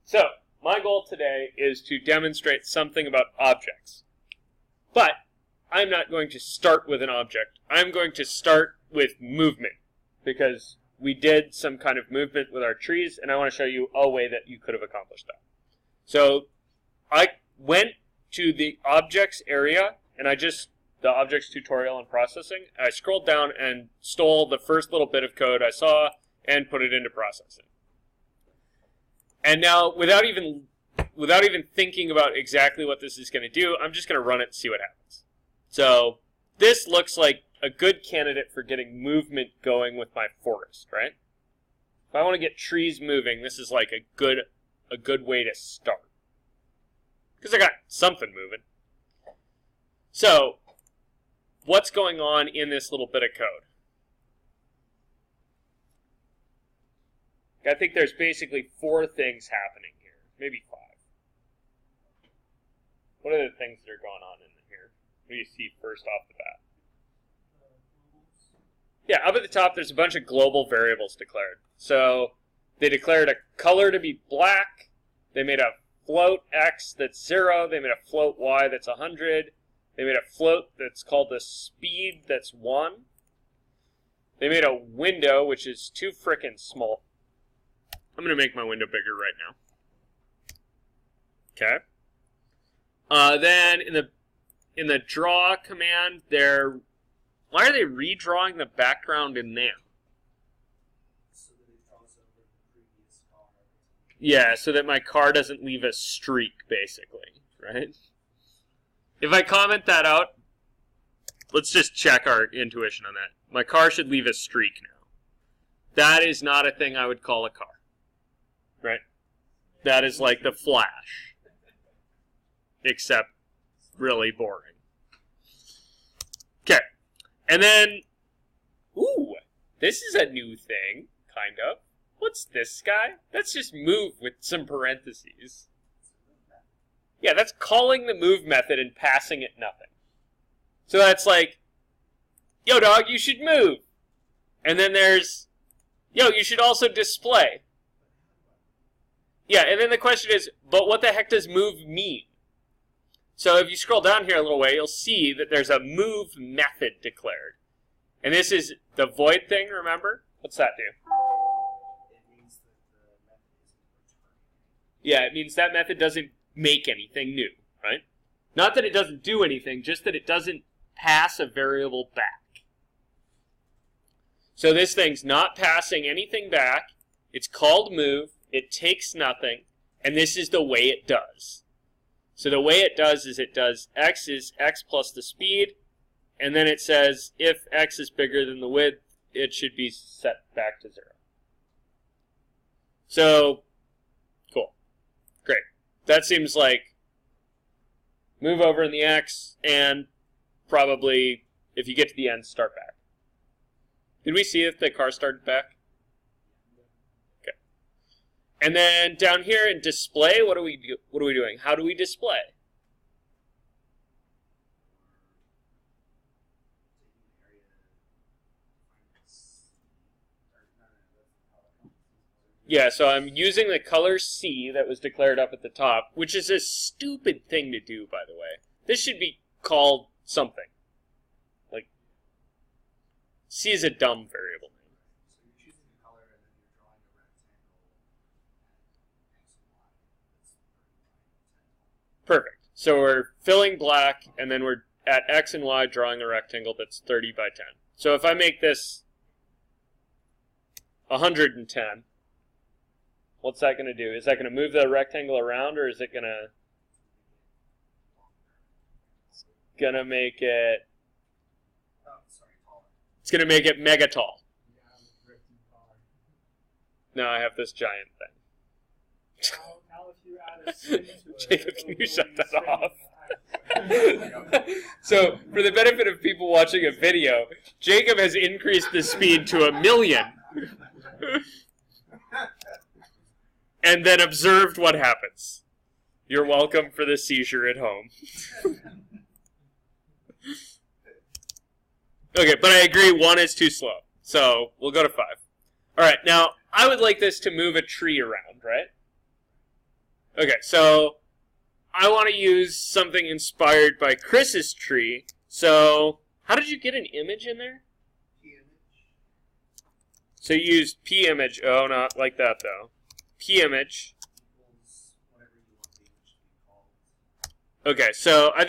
So, my goal today is to demonstrate something about objects. But I'm not going to start with an object. I'm going to start with movement, because we did some kind of movement with our trees, and I want to show you a way that you could have accomplished that. So I went to the objects area, and the objects tutorial and processing, I scrolled down and stole the first little bit of code I saw and put it into processing. And now, without even thinking about exactly what this is going to do, I'm just going to run it and see what happens. So this looks like a good candidate for getting movement going with my forest, right? If I want to get trees moving, this is like a good way to start. Because I got something moving. So, what's going on in this little bit of code? I think there's basically 4 things happening here. Maybe 5. What are the things that are going on in here? What do you see first off the bat? Yeah, up at the top, there's a bunch of global variables declared. So they declared a color to be black. They made a float x that's 0. They made a float y that's 100. They made a float that's called the speed that's 1. They made a window, which is too frickin' small. I'm going to make my window bigger right now. Okay. Then in the draw command, why are they redrawing the background in there? So that it draws over the previous car. Yeah, so that my car doesn't leave a streak, basically, right? If I comment that out, let's just check our intuition on that. My car should leave a streak now. That is not a thing I would call a car, right? That is like the Flash, except really boring. Okay. And then, ooh, this is a new thing, kind of. What's this guy? That's just move with some parentheses. Yeah, that's calling the move method and passing it nothing. So that's like, yo dog, you should move. And then there's, yo, you should also display. Yeah, and then the question is, but what the heck does move mean? So if you scroll down here a little way, you'll see that there's a move method declared. And this is the void thing, remember? What's that do? It means that the method isn't returning. Yeah, it means that method doesn't make anything new, right? Not that it doesn't do anything, just that it doesn't pass a variable back. So this thing's not passing anything back. It's called move. It takes nothing. And this is the way it does. So the way it does is it does x is x plus the speed, and then it says if x is bigger than the width, it should be set back to 0. So, cool. Great. That seems like move over in the x, and probably, if you get to the end, start back. Did we see if the car started back? Okay. And then down here in display, what are we doing? How do we display? Yeah, so I'm using the color C that was declared up at the top, which is a stupid thing to do, by the way. This should be called something. Like, C is a dumb variable name. So you're choosing a color and then you're drawing a rectangle at x and y. That's 30 by 10. Perfect. So we're filling black, and then we're at x and y drawing a rectangle that's 30 by 10. So if I make this 110, what's that going to do? Is that going to move the rectangle around, or is it going to make it... Oh, sorry, taller. It's going to make it mega tall. Now I have this giant thing. Now if you add a spin to it, Jacob, can you shut that spin off? higher. So, for the benefit of people watching a video, Jacob has increased the speed to 1,000,000. And then observed what happens. You're welcome for the seizure at home. Okay, but I agree 1 is too slow. So, we'll go to 5. Alright, now, I would like this to move a tree around, right? Okay, so I want to use something inspired by Chris's tree. So how did you get an image in there? P-image So you used p-image. Oh, not like that, though. P-image. equals whatever you want the image to be called. Okay, so I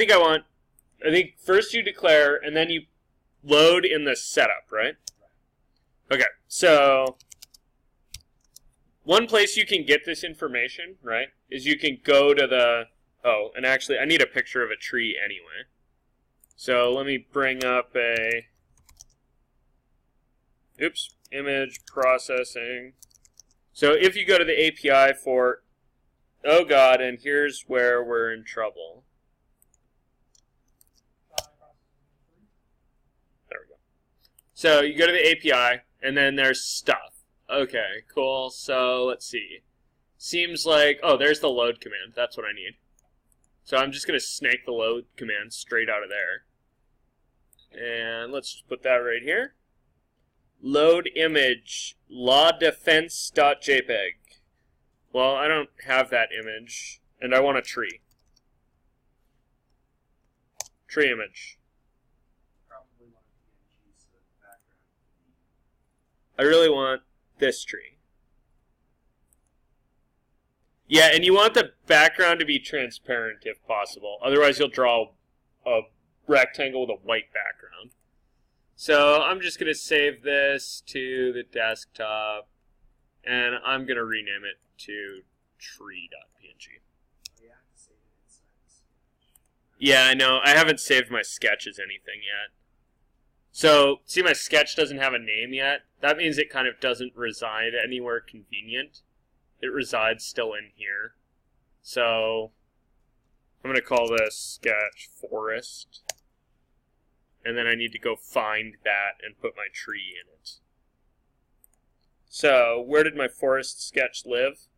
think first you declare, and then you load in the setup, right? Okay, so one place you can get this information, right, is you can go to the, oh, and actually I need a picture of a tree anyway. So let me bring up image processing. So if you go to the API for, oh god, and here's where we're in trouble. There we go. So you go to the API, and then there's stuff. Okay, cool. So let's see. Seems like, oh, there's the load command. That's what I need. So I'm just going to snake the load command straight out of there. And let's just put that right here. Load image, lawdefense.jpg. Well, I don't have that image, and I want a tree. Tree image. Probably want a PNG so that the background can be I really want this tree. Yeah, and you want the background to be transparent if possible. Otherwise, you'll draw a rectangle with a white background. So I'm just going to save this to the desktop, and I'm going to rename it to tree.png. oh, you have to save it inside the sketch. Yeah, I know. I haven't saved my sketch as anything yet. So, see, my sketch doesn't have a name yet. That means it kind of doesn't reside anywhere convenient. It resides still in here. So, I'm going to call this sketch forest. And then I need to go find that and put my tree in it. So, where did my forest sketch live?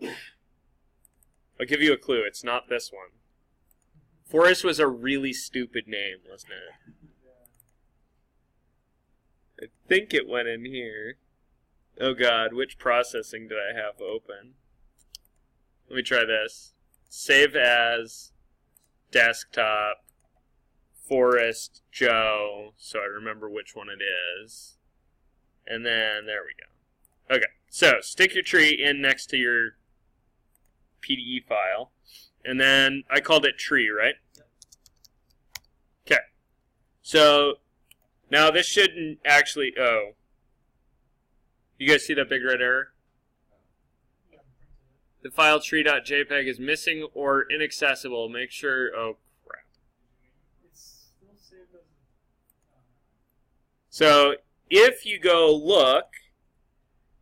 I'll give you a clue. It's not this one. Forest was a really stupid name, wasn't it? I think it went in here. Oh god, which processing did I have open? Let me try this. Save as desktop Forest Joe, so I remember which one it is. And then, there we go. Okay, so stick your tree in next to your PDE file. And then I called it tree, right? Okay. So now this shouldn't actually, oh. You guys see that big red error? The file tree.jpg is missing or inaccessible. Make sure, oh crap. It's still saved as So if you go look,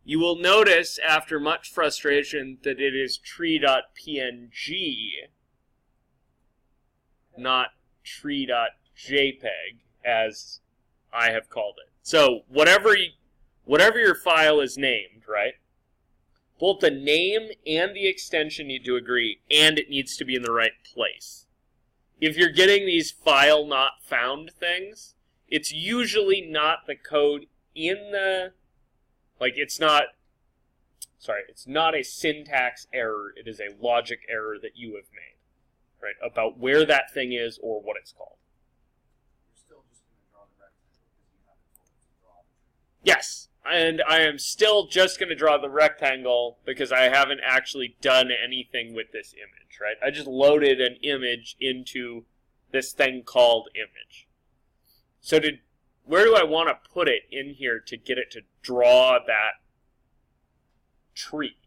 you will notice after much frustration that it is tree.png, not tree.jpg as I have called it. So whatever your file is named, right? Both the name and the extension need to agree, and it needs to be in the right place. If you're getting these file not found things, it's usually not the code in the, like it's not a syntax error, it is a logic error that you have made, right? About where that thing is or what it's called. You're still just going to draw the rectangle because you haven't told it to draw the tree. Yes, and I am still just going to draw the rectangle because I haven't actually done anything with this image, right? I just loaded an image into this thing called image. So where do I want to put it in here to get it to draw that tree?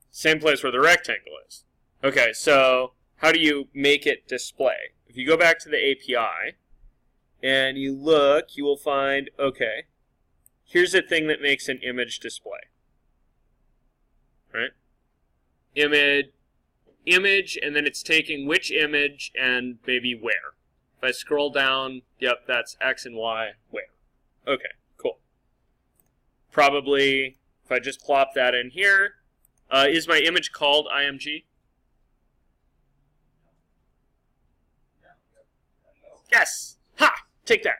Same place where the rectangle is. Okay, so how do you make it display? If you go back to the API and you look, you will find, okay, here's a thing that makes an image display. Right? Image, and then it's taking which image and maybe where. If I scroll down, yep, that's X and Y, where. Okay, cool. Probably, if I just plop that in here, is my image called IMG? Yes! Ha! Take that.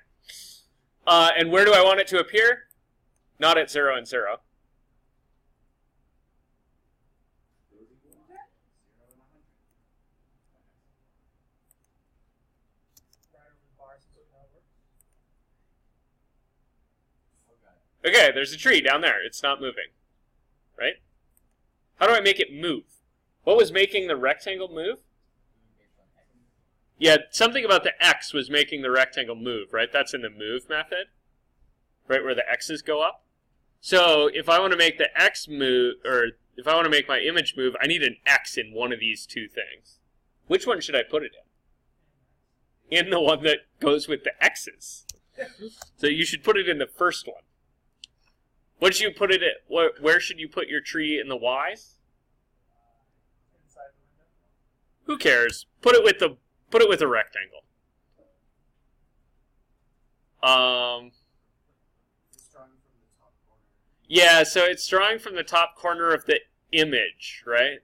And where do I want it to appear? Not at 0 and 0. 0 and 100. Right over the bar, so how it works. Oh god. Okay, there's a tree down there. It's not moving. Right? How do I make it move? What was making the rectangle move? Yeah, something about the X was making the rectangle move, right? That's in the move method, right, where the X's go up. So if I want to make the X move, or if I want to make my image move, I need an X in one of these two things. Which one should I put it in? In the one that goes with the X's. So you should put it in the first one. What should you put it at? Where should you put your tree in the Y's? Inside the window. Who cares? Put it with a rectangle. It's drawing from the top corner. Yeah, so it's drawing from the top corner of the image, right?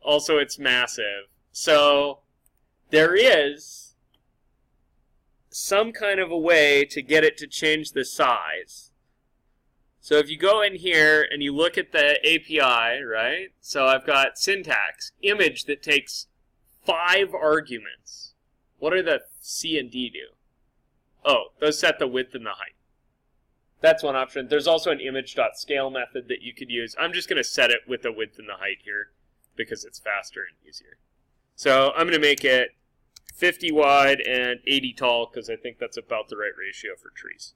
Also, it's massive. So there is some kind of a way to get it to change the size. So if you go in here and you look at the API, right? So I've got syntax, image that takes 5 arguments. What do the C and D do? Oh, those set the width and the height. That's one option. There's also an image.scale method that you could use. I'm just going to set it with the width and the height here because it's faster and easier. So I'm going to make it 50 wide and 80 tall because I think that's about the right ratio for trees.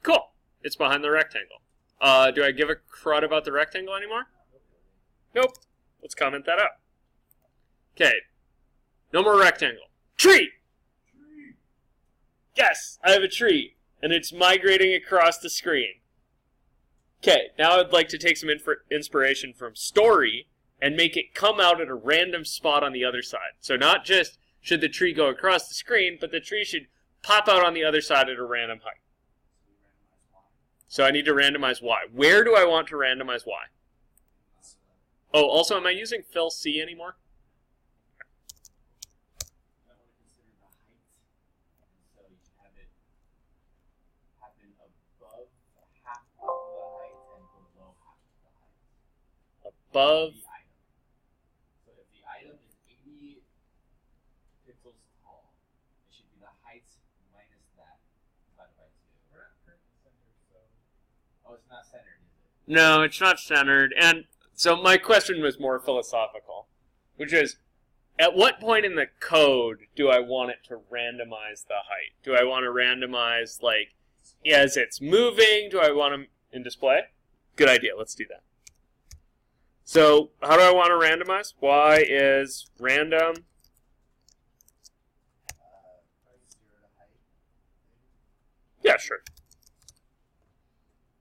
Cool. It's behind the rectangle. Do I give a crud about the rectangle anymore? Nope. Let's comment that out. Okay. No more rectangle. Tree! Yes, I have a tree, and it's migrating across the screen. Okay, now I'd like to take some inspiration from story and make it come out at a random spot on the other side. So not just should the tree go across the screen, but the tree should pop out on the other side at a random height. So I need to randomize Y. Where do I want to randomize Y? Oh, also, am I using fill C anymore? I want to consider the height, and so you have it happen above half of the height and below half of the height. Above. The item. So if the item is 80 pixels tall, it should be the height minus that divided by 2. We're not currently centered, so. Oh, it's not centered, is it? No, it's not centered. And so my question was more philosophical, which is, at what point in the code do I want it to randomize the height? Do I want to randomize, like, as it's moving? Do I want them in display? Good idea. Let's do that. So how do I want to randomize? Y is random. 0 to height. Yeah, sure.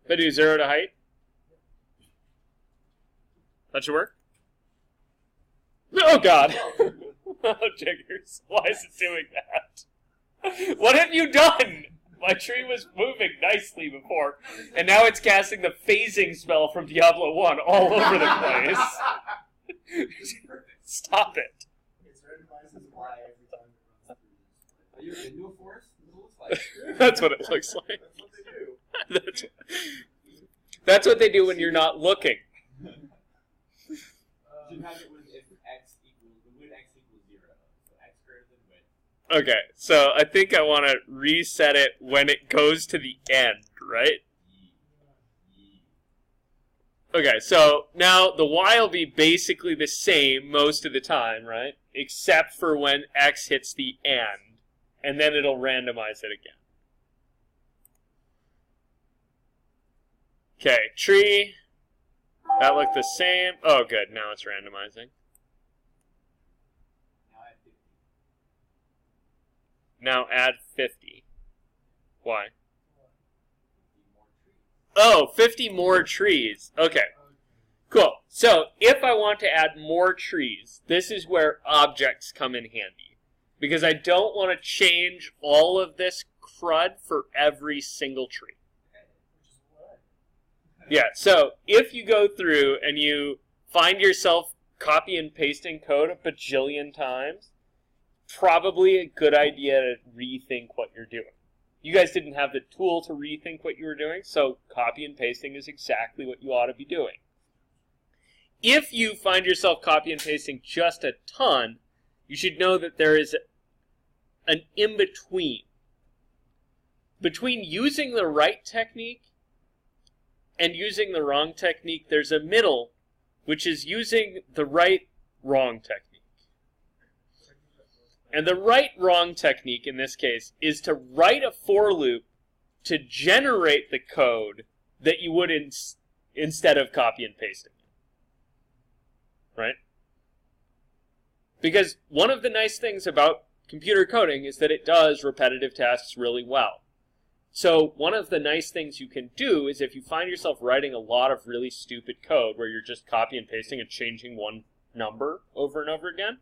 If I do 0 to height, that should work. Oh, God. Oh, Jiggers. Why is it doing that? What have you done? My tree was moving nicely before, and now it's casting the phasing spell from Diablo 1 all over the place. Stop it. It's randomizes Y every time it runs through this. Are you into a forest? It looks like. That's what it looks like. That's what they do. That's what they do when you're not looking. You have it with if x equals when x equals 0. So x greater than width. Okay, so I think I want to reset it when it goes to the end, right? Okay, so now the Y will be basically the same most of the time, right? Except for when X hits the end, and then it'll randomize it again. Okay, tree. That looked the same. Oh, good. Now it's randomizing. Now I have 50. Now add 50. Why? 50 more trees. Oh, 50 more trees. Okay. Cool. So if I want to add more trees, this is where objects come in handy. Because I don't want to change all of this crud for every single tree. Which is what? Yeah, so if you go through and you find yourself copy and pasting code a bajillion times, probably a good idea to rethink what you're doing. you guys didn't have the tool to rethink what you were doing, so copy and pasting is exactly what you ought to be doing. If you find yourself copy and pasting just a ton, you should know that there is an in-between. Between using the right technique and using the wrong technique, there's a middle, which is using the right wrong technique. And the right-wrong technique in this case is to write a for loop to generate the code that you would instead of copy and pasting. Right? Because one of the nice things about computer coding is that it does repetitive tasks really well. So one of the nice things you can do is if you find yourself writing a lot of really stupid code where you're just copy and pasting and changing one number over and over again,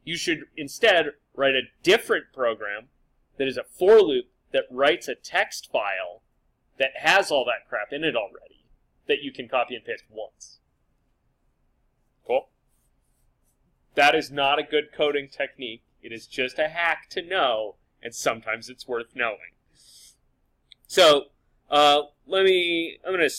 you should instead write a different program that is a for loop that writes a text file that has all that crap in it already that you can copy and paste once. Cool? That is not a good coding technique. It is just a hack to know, and sometimes it's worth knowing. So, I'm going to